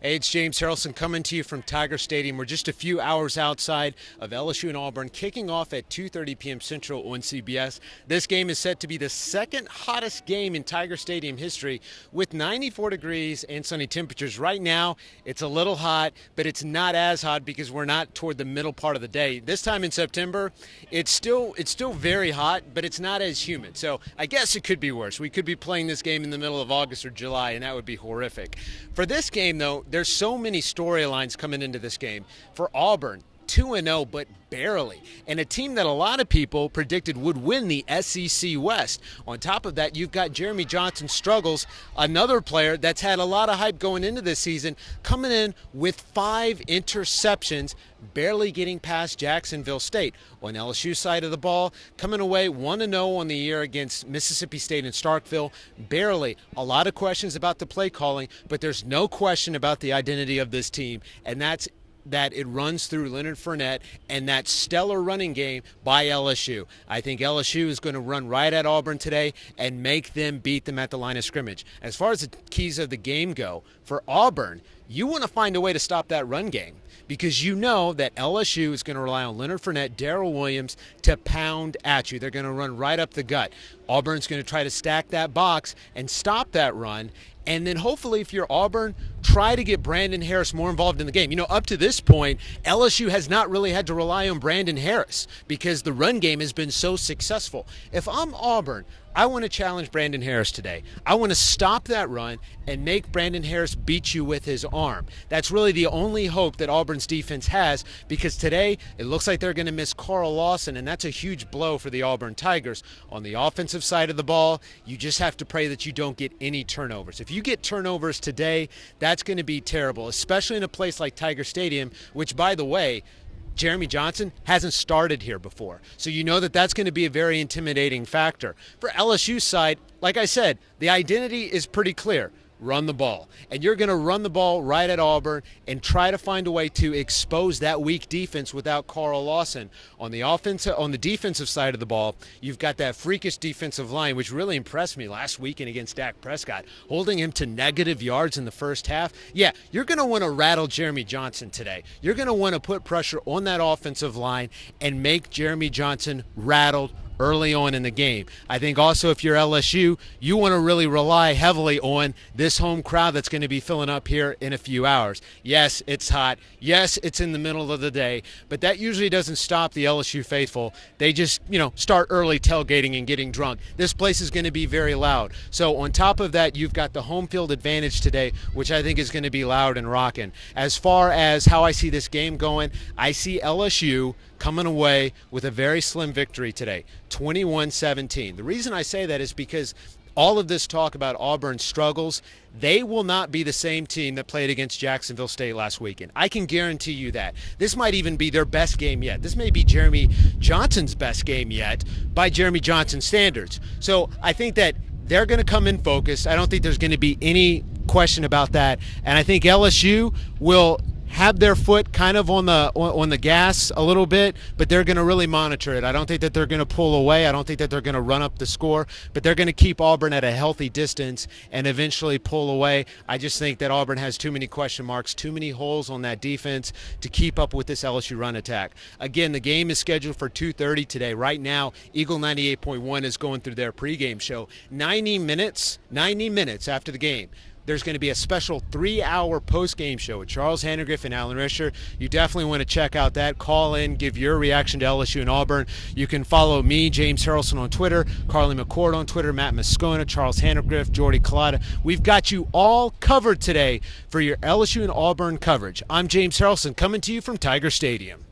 Hey, it's James Haralson coming to you from Tiger Stadium. We're just a few hours outside of LSU and Auburn, kicking off at 2:30 p.m. Central on CBS. This game is set to be the second hottest game in Tiger Stadium history with 94 degrees and sunny temperatures. Right now, it's a little hot, but it's not as hot because we're not toward the middle part of the day. This time in September, it's still very hot, but it's not as humid. So I guess it could be worse. We could be playing this game in the middle of August or July, and that would be horrific. For this game, though, there's so many storylines coming into this game. For Auburn, 2-0, but barely. And a team that a lot of people predicted would win the SEC West. On top of that, you've got Jeremy Johnson's struggles, another player that's had a lot of hype going into this season, coming in with 5 interceptions, barely getting past Jacksonville State. On LSU side of the ball, coming away 1-0 on the year against Mississippi State and Starkville, barely. A lot of questions about the play calling, but there's no question about the identity of this team, and that's that it runs through Leonard Fournette and that stellar running game by LSU. I think LSU is going to run right at Auburn today and make them beat them at the line of scrimmage. As far as the keys of the game go, for Auburn, you want to find a way to stop that run game because you know that LSU is going to rely on Leonard Fournette, Darrell Williams to pound at you. They're going to run right up the gut. Auburn's going to try to stack that box and stop that run. And then hopefully, if you're Auburn, try to get Brandon Harris more involved in the game. You know, up to this point, LSU has not really had to rely on Brandon Harris because the run game has been so successful. If I'm Auburn, I want to challenge Brandon Harris today. I want to stop that run and make Brandon Harris beat you with his arm. That's really the only hope that Auburn's defense has because today it looks like they're going to miss Haralson, and that's a huge blow for the Auburn Tigers. On the offensive side of the ball, you just have to pray that you don't get any turnovers. If you get turnovers today, that's going to be terrible, especially in a place like Tiger Stadium, which, by the way, Jeremy Johnson hasn't started here before. So you know that that's going to be a very intimidating factor. For LSU's side, like I said, the identity is pretty clear. Run the ball. And you're going to run the ball right at Auburn and try to find a way to expose that weak defense without Haralson. On the defensive side of the ball, you've got that freakish defensive line, which really impressed me last weekend against Dak Prescott, holding him to negative yards in the first half. Yeah, you're going to want to rattle Jeremy Johnson today. You're going to want to put pressure on that offensive line and make Jeremy Johnson rattled early on in the game. I think also if you're LSU, you want to really rely heavily on this home crowd that's going to be filling up here in a few hours. Yes, it's hot. Yes, it's in the middle of the day, but that usually doesn't stop the LSU faithful. They just, start early tailgating and getting drunk. This place is going to be very loud. So on top of that, you've got the home field advantage today, which I think is going to be loud and rocking. As far as how I see this game going, I see LSU coming away with a very slim victory today, 21-17. The reason I say that is because all of this talk about Auburn's struggles, they will not be the same team that played against Jacksonville State last weekend. I can guarantee you that. This might even be their best game yet. This may be Jeremy Johnson's best game yet by Jeremy Johnson standards. So I think that they're going to come in focused. I don't think there's going to be any question about that. And I think LSU will have their foot kind of on the gas a little bit, but they're going to really monitor it. I don't think that they're going to pull away. I don't think that they're going to run up the score, but they're going to keep Auburn at a healthy distance and eventually pull away. I just think that Auburn has too many question marks, too many holes on that defense to keep up with this LSU run attack. Again, the game is scheduled for 2:30 today. Right now, Eagle 98.1 is going through their pregame show. 90 minutes after the game, there's going to be a special 3-hour post-game show with Charles Hannegriff and Alan Risher. You definitely want to check out that. Call in, give your reaction to LSU and Auburn. You can follow me, James Haralson, on Twitter, Carly McCord on Twitter, Matt Moscona, Charles Hannegriff, Jordy Collada. We've got you all covered today for your LSU and Auburn coverage. I'm James Haralson coming to you from Tiger Stadium.